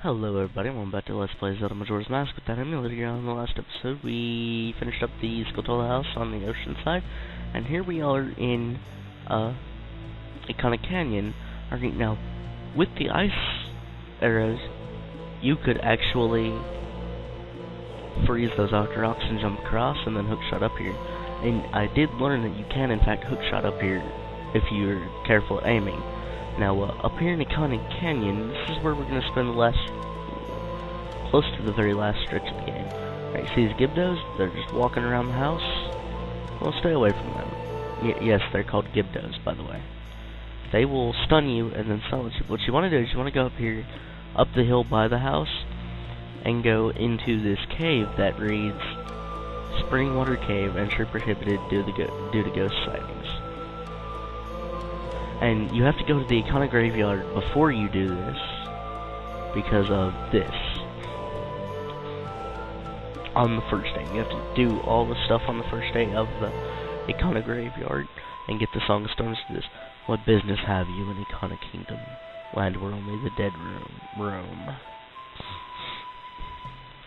Hello everybody, welcome back to Let's Play Zelda Majora's Mask with that emulator here. On the last episode, we finished up the Skulltula house on the ocean side, and here we are in, Ikana Canyon. Alright, now, with the ice arrows, you could actually freeze those outer rocks and jump across, and then hookshot up here. And I did learn that you can, in fact, hookshot up here if you're careful at aiming. Now, up here in Ikana Canyon, this is where we're going to spend the last, close to the very last stretch of the game. Alright, see these Gibdos? They're just walking around the house. Well, stay away from them. Yes, they're called Gibdos, by the way. They will stun you and then silence you. What you want to do is you want to go up here, up the hill by the house, and go into this cave that reads, Spring Water Cave, entry prohibited due to ghost sightings. And you have to go to the Ikana graveyard before you do this, because of this. On the first day. You have to do all the stuff on the first day of the Ikana graveyard, and get the Song of Storms to this. What business have you in Ikana Kingdom, land where only the dead roam?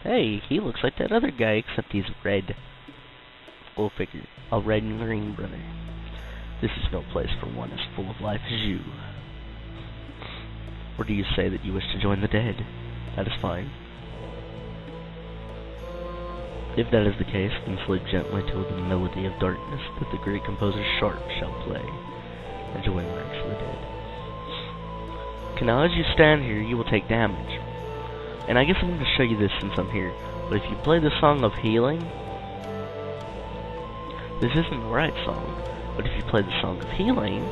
Hey, he looks like that other guy, except he's red. Full figure. A red and green brother. This is no place for one as full of life as you. Or do you say that you wish to join the dead? That is fine. If that is the case, then sleep gently till the melody of darkness that the great composer Sharp shall play, and join the ranks of the dead. Okay, now as you stand here, you will take damage. And I guess I'm going to show you this since I'm here. But if you play the Song of Healing, this isn't the right song. But if you play the Song of Healing,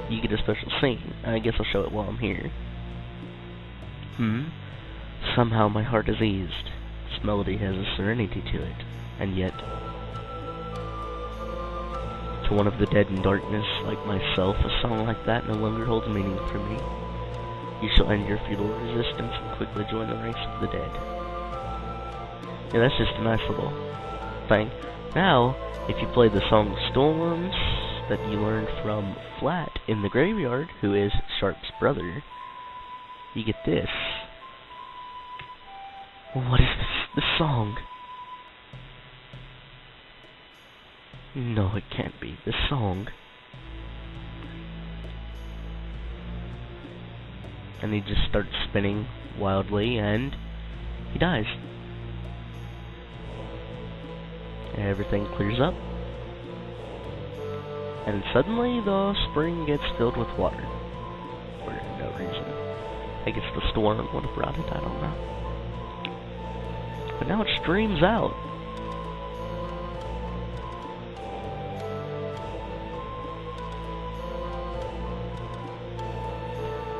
you get a special scene. I guess I'll show it while I'm here. Somehow my heart is eased. This melody has a serenity to it. And yet, to one of the dead in darkness, like myself, a song like that no longer holds meaning for me. You shall end your futile resistance and quickly join the ranks of the dead. Yeah, that's just a nice little thing. Now, if you play the Song of Storms that you learned from Flat in the graveyard, who is Sharp's brother, you get this. Well, what is this song? No, it can't be. This song. And he just starts spinning wildly, and he dies. Everything clears up, and suddenly the spring gets filled with water for no reason. I guess the storm would have brought it, I don't know. But now it streams out.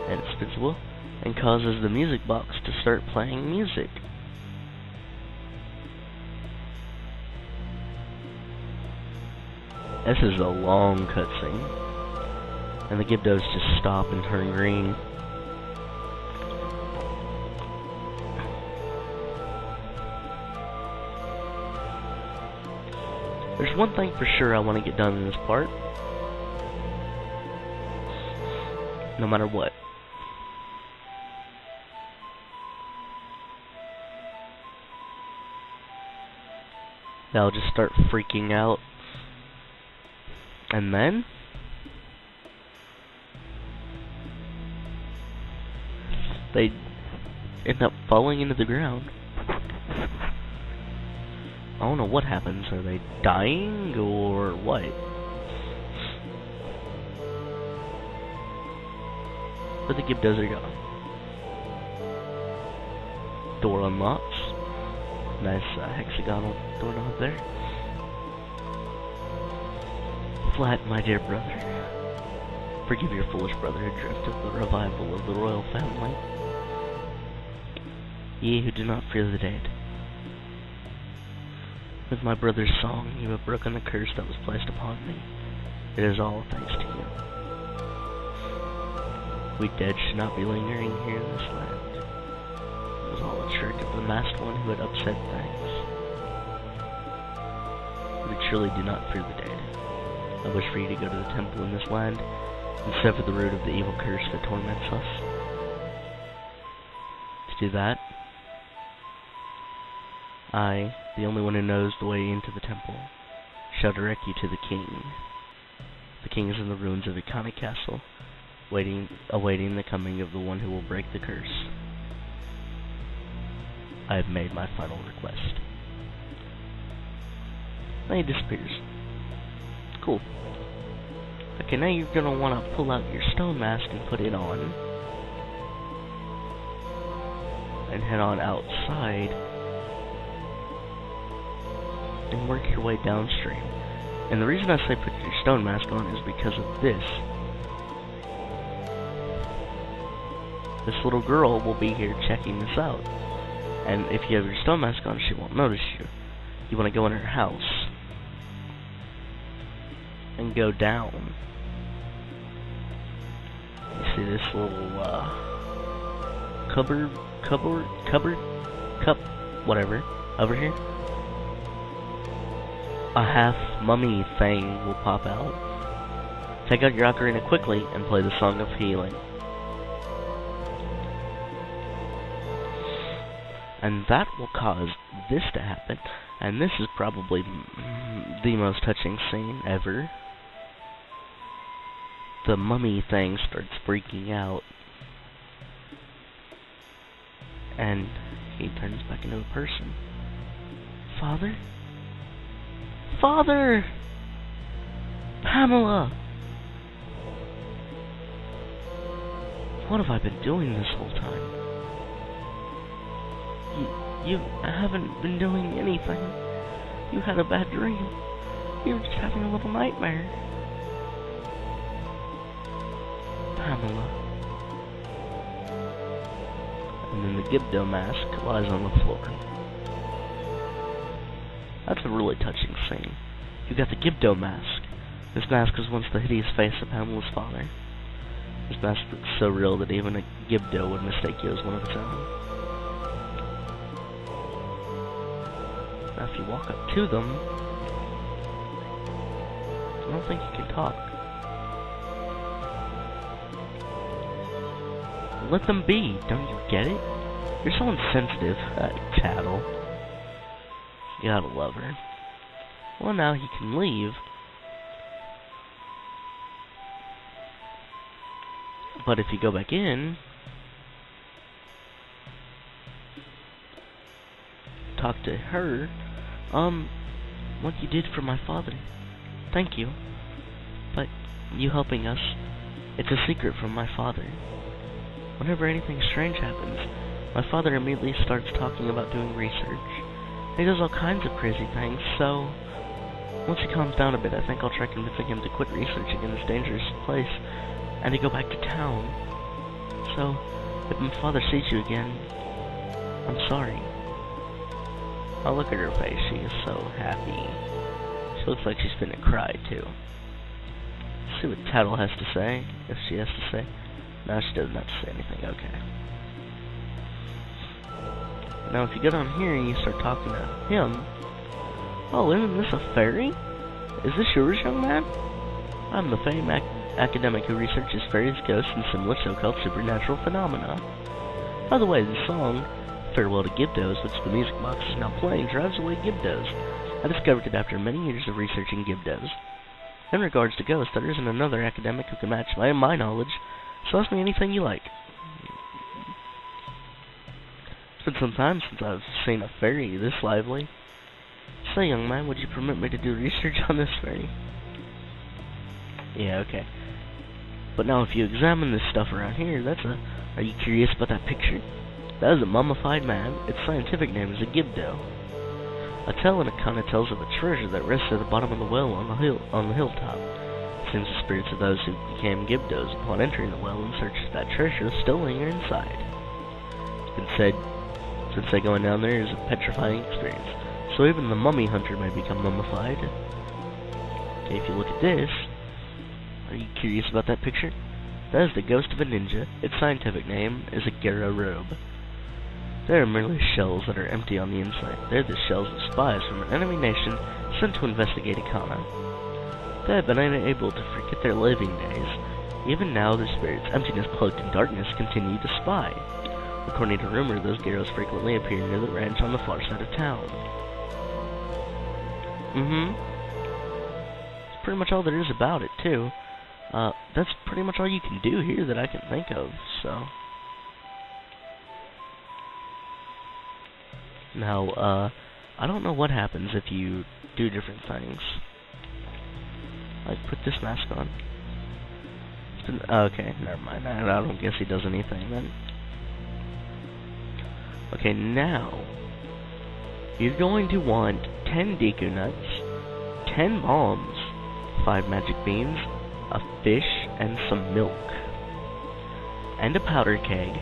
And it's visible and causes the music box to start playing music. This is a long cutscene, and the Gibdos just stop and turn green. There's one thing for sure I want to get done in this part, no matter what. They'll just start freaking out. And then they end up falling into the ground. I don't know what happens. Are they dying or what? But the Gibdos are gone. Door unlocks. Nice hexagonal doorknob there. Flat, my dear brother, forgive your foolish brother adrift of the revival of the royal family. Ye who do not fear the dead. With my brother's song, you have broken the curse that was placed upon me. It is all thanks to you. We dead should not be lingering here in this land. It was all a trick of the masked one who had upset things. We truly do not fear the dead. I wish for you to go to the temple in this land and sever the root of the evil curse that torments us. do that, I, the only one who knows the way into the temple, shall direct you to the king. The king is in the ruins of Ikana Castle, awaiting the coming of the one who will break the curse. I have made my final request. Then he disappears. Cool. Okay, now you're gonna want to pull out your stone mask and put it on. And head on outside. And work your way downstream. And the reason I say put your stone mask on is because of this. This little girl will be here checking this out. And if you have your stone mask on, she won't notice you. You want to go in her house. And go down. You see this little, cup, whatever, over here? A half mummy thing will pop out. Take out your ocarina quickly and play the Song of Healing. And that will cause this to happen, and this is probably the most touching scene ever. The mummy thing starts freaking out, and he turns back into a person. Father? Father! Pamela! What have I been doing this whole time? You haven't been doing anything. You had a bad dream. You were just having a little nightmare. Pamela. And then the Gibdo mask lies on the floor. That's a really touching scene. You got the Gibdo mask. This mask was once the hideous face of Pamela's father. This mask looks so real that even a Gibdo would mistake you as one of its own. Now if you walk up to them, I don't think you can talk. Let them be, don't you get it? You're so insensitive, chattel. You gotta love her. Well, now he can leave. But if you go back in, talk to her, what you did for my father. Thank you. But you helping us, it's a secret from my father. Whenever anything strange happens, my father immediately starts talking about doing research. He does all kinds of crazy things, so once he calms down a bit, I think I'll try convincing him to quit researching in this dangerous place and to go back to town. So, if my father sees you again, I'm sorry. Oh, look at her face. She is so happy. She looks like she's finna cry, too. Let's see what Tattle has to say, if she has to say. No, she doesn't have to say anything. Okay. Now, if you get on here and you start talking to him... Oh, isn't this a fairy? Is this yours, young man? I'm the famed academic who researches fairies, ghosts, and similar so-called supernatural phenomena. By the way, the song, Farewell to Gibdos, which the music box is now playing, drives away Gibdos. I discovered it after many years of researching Gibdos. In regards to ghosts, there isn't another academic who can match my knowledge, so ask me anything you like. It's been some time since I've seen a fairy this lively. Say, young man, would you permit me to do research on this fairy? Yeah, okay. But now if you examine this stuff around here, are you curious about that picture? That is a mummified man. Its scientific name is a Gibdo. A tale in Ikana tells of a treasure that rests at the bottom of the well on the hilltop. It seems the spirits of those who became Gibdos upon entering the well in search of that treasure still linger inside. It's been said, since going down there is a petrifying experience. So even the mummy hunter may become mummified. Okay, if you look at this, are you curious about that picture? That is the ghost of a ninja. Its scientific name is a Gera robe. They are merely shells that are empty on the inside. They're the shells of spies from an enemy nation sent to investigate Ikana. They have been unable to forget their living days. Even now, their spirits, emptiness cloaked in darkness, continue to spy. According to rumor, those gyros frequently appear near the ranch on the far side of town. That's pretty much all there is about it, too. That's pretty much all you can do here that I can think of, so... Now, I don't know what happens if you do different things. Like, put this mask on. Okay, never mind. I don't guess he does anything then. Okay, now, you're going to want 10 Deku nuts, 10 bombs, 5 magic beans, a fish, and some milk. And a powder keg.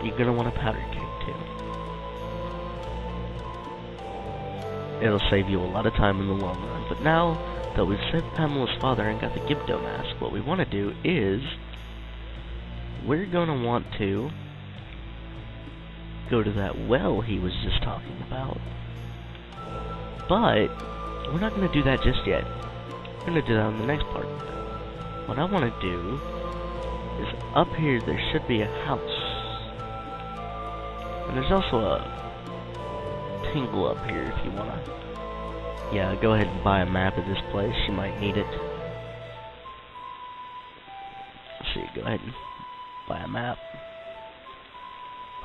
You're gonna want a powder keg, too. It'll save you a lot of time in the long run. But now that we've saved Pamela's father and got the Gibdo mask, what we want to do is we're going to want to go to that well he was just talking about. But we're not going to do that just yet. We're going to do that in the next part. What I want to do is up here there should be a house. And there's also a tingle up here if you wanna. Yeah, go ahead and buy a map of this place. You might need it. Let's see, go ahead and buy a map.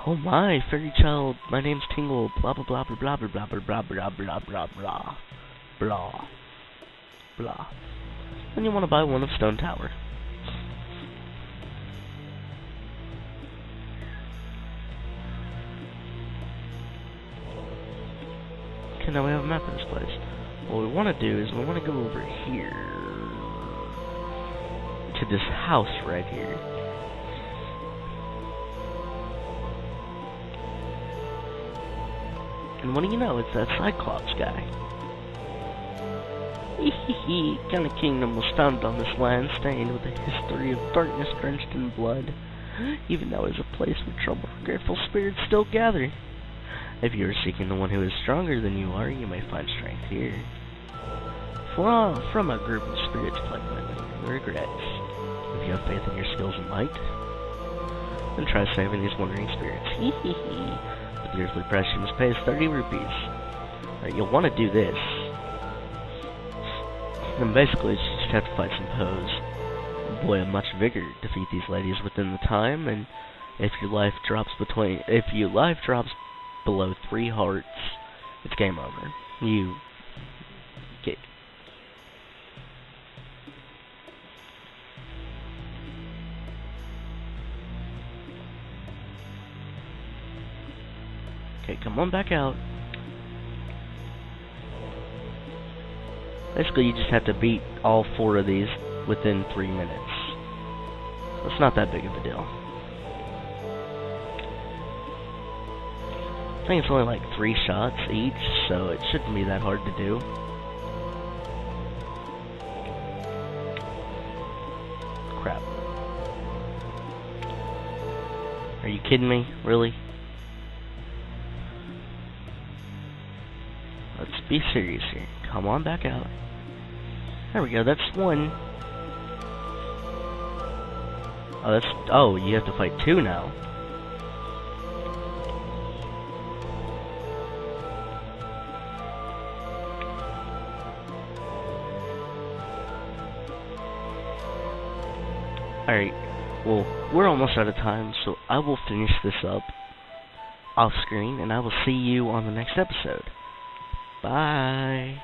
Oh my, fairy child, my name's Tingle, blah blah blah blah blah blah blah blah blah blah blah blah blah blah. And you wanna buy one of Stone Tower. Okay, now we have a map of this place. What we want to do is we want to go over here to this house right here. And what do you know? It's that Cyclops guy. Hehehe, Ikana Kingdom was founded on this land, stained with a history of darkness drenched in blood. Even now is a place where troubled, grateful spirits still gather. If you are seeking the one who is stronger than you are, you may find strength here. From a group of spirits plagued by many regrets. If you have faith in your skills and might, then try saving these wandering spirits. Hehehe. With the earthly price you must pay is 30 rupees. Alright, you'll want to do this. And basically, you just have to fight some foes. Boy, of much vigor, defeat these ladies within the time, and if your life drops below 3 hearts, it's game over. You get... Okay, come on back out. Basically, you just have to beat all 4 of these within 3 minutes. So it's not that big of a deal. I think it's only like 3 shots each, so it shouldn't be that hard to do. Crap. Are you kidding me? Really? Let's be serious here. Come on back out. There we go, that's 1. Oh, you have to fight 2 now. Alright, well, we're almost out of time, so I will finish this up off screen, and I will see you on the next episode. Bye!